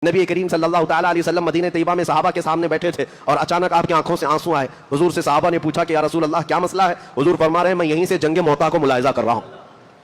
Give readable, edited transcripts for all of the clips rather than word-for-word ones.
نبی کریم صلی اللہ تعالیٰ علیہ وسلم مدینہ طیبہ میں صحابہ کے سامنے بیٹھے تھے اور اچانک آپ کی آنکھوں سے آنسو آئے. حضور سے صحابہ نے پوچھا کہ یا رسول اللہ کیا مسئلہ ہے؟ حضور فرما رہے ہیں میں یہیں سے جنگ موتا کو ملاحظہ کر رہا ہوں,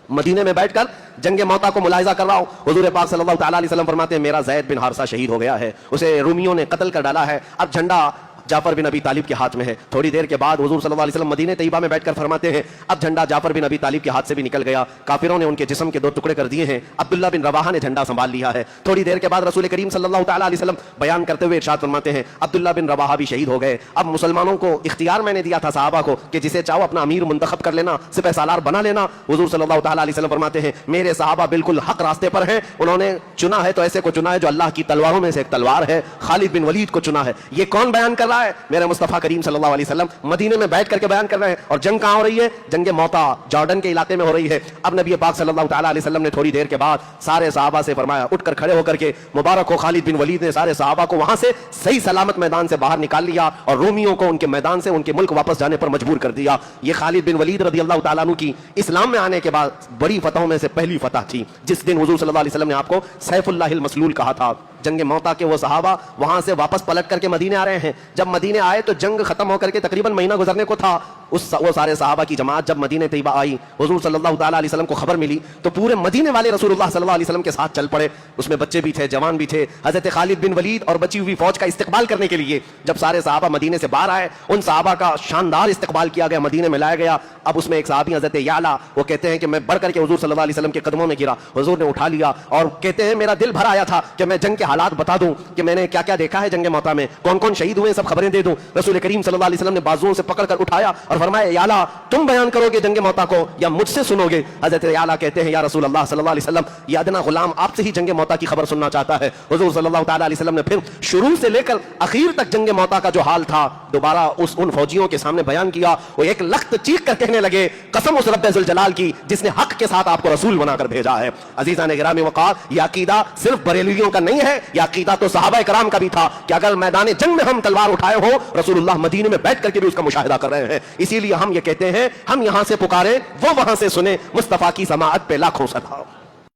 مدینے میں بیٹھ کر جنگ موتا کو ملاحظہ کر رہا ہوں. حضور پاک صلی اللہ تعالیٰ علیہ وسلم فرماتے ہیں میرا زید بن حارثہ شہید ہو گیا ہے, اسے رومیوں نے قتل کر ڈالا ہے, اب جھنڈا جعفر بن ابی طالب کے ہاتھ میں ہے. تھوڑی دیر کے بعد حضور صلی اللہ علیہ وسلم مدینہ طیبہ میں بیٹھ کر فرماتے ہیں اب جھنڈا جعفر بن ابی طالب کے ہاتھ سے بھی نکل گیا, کافروں نے ان کے جسم کے 2 ٹکڑے کر دیے ہیں, عبداللہ بن رواحہ نے جھنڈا سنبھال لیا ہے. تھوڑی دیر کے بعد رسول کریم صلی اللہ تعالیٰ علیہ وسلم بیان کرتے ہوئے ارشاد فرماتے ہیں عبداللہ بن رواحہ بھی شہید ہو گئے. اب مسلمانوں کو اختیار میں نے دیا تھا صحابہ کو کہ جسے چاہو اپنا امیر منتخب کر لینا, سپہ سالار بنا لینا. حضور صلی اللہ تعالیٰ علیہ وسلم فرماتے ہیں میرے صحابہ بالکل حق راستے پر ہیں, انہوں نے چنا ہے تو ایسے کو چنا ہے جو اللہ کی تلواروں میں سے ایک تلوار ہے, خالد بن ولید کو چنا ہے. یہ کون بیان کر رہا ہے؟ میرے مصطفیٰ کریم صلی اللہ علیہ وسلم مدینے میں بیٹھ کر کے بیان کر رہے ہیں. اور جنگ کہاں ہو رہی ہے؟ جنگ موتا جارڈن کے علاقے میں ہو رہی ہے. اب نبی پاک صلی اللہ تعالیٰ علیہ وسلم نے تھوڑی دیر کے بعد سارے صحابہ سے فرمایا, اٹھ کر کھڑے ہو کر کے مبارک ہو خالد بن ولید نے سارے صحابہ کو وہاں سے صحیح سلامت میدان سے باہر نکال لیا اور رومیوں کو ان کے میدان سے ان کے ملک واپس جانے پر مجبور کر دیا. یہ خالد بن ولید رضی اللہ تعالیٰ عنہ کی اسلام میں آنے کے بعد بڑی فتحوں میں سے پہلی فتح تھی, جس دن حضور صلی اللہ علیہ وسلم نے آپ کو سیف اللہ المسلول کہا تھا. جنگ موتا کے وہ صحابہ وہاں سے واپس پلٹ کر کے مدینے آ رہے ہیں. جب مدینے آئے تو جنگ ختم ہو کر کے تقریباً مہینہ گزرنے کو تھا. وہ سارے صحابہ کی جماعت جب مدینہ طیبہ آئی, حضور صلی اللہ تعالیٰ علیہ وسلم کو خبر ملی تو پورے مدینے والے رسول اللہ صلی اللہ علیہ وسلم کے ساتھ چل پڑے. اس میں بچے بھی تھے, جوان بھی تھے. حضرت خالد بن ولید اور بچی ہوئی فوج کا استقبال کرنے کے لیے جب سارے صحابہ مدینے سے باہر آئے, ان صحابہ کا شاندار استقبال کیا گیا, مدینے میں لایا گیا. اب اس میں ایک صحابی حضرت یعلا, وہ کہتے ہیں کہ میں بڑھ کر کے حضور صلی اللہ علیہ وسلم کے قدموں میں گرا, حضور نے اٹھا لیا اور کہتے ہیں میرا دل بھر آیا تھا کہ میں جنگ کے حالات بتا دوں کہ میں نے کیا کیا دیکھا ہے جنگ موتا میں, کون کون شہید ہوئے, سب خبریں دے دوں. رسول کریم صلی اللہ علیہ وسلم نے بازوؤں سے پکڑ کر اٹھایا اور فرمایا یعلا تم بیان کرو گے جنگ موتا کو یا مجھ سے سنو گے؟ حضرت یعلا کہتے ہیں یا رسول اللہ صلی اللہ علیہ وسلم یہ ادنا غلام آپ سے ہی جنگ موتا کی خبر سننا چاہتا ہے. حضور صلی اللہ تعالیٰ علیہ وسلم نے پھر شروع سے لے کر اخیر تک جنگ موتا کا جو حال تھا دوبارہ ان فوجیوں کے سامنے بیان کیا. وہ ایک لخت چیخ کر کہنے لگے قسم اس رب ذوالجلال کی جس نے حق کے ساتھ آپ کو رسول بنا کر بھیجا ہے. عزیزان گرامی وقار, یہ عقیدہ صرف بریلویوں کا نہیں ہے, یہ عقیدہ تو صحابہ کرام کا بھی تھا کہ اگر میدان جنگ میں ہم تلوار اٹھائے ہو رسول اللہ مدینے میں بیٹھ کر کے بھی اس کا مشاہدہ کر رہے ہیں. اسی لیے ہم یہ کہتے ہیں ہم یہاں سے پکارے وہ وہاں سے سنے, مصطفیٰ کی سماعت پہ لاکھوں صدا.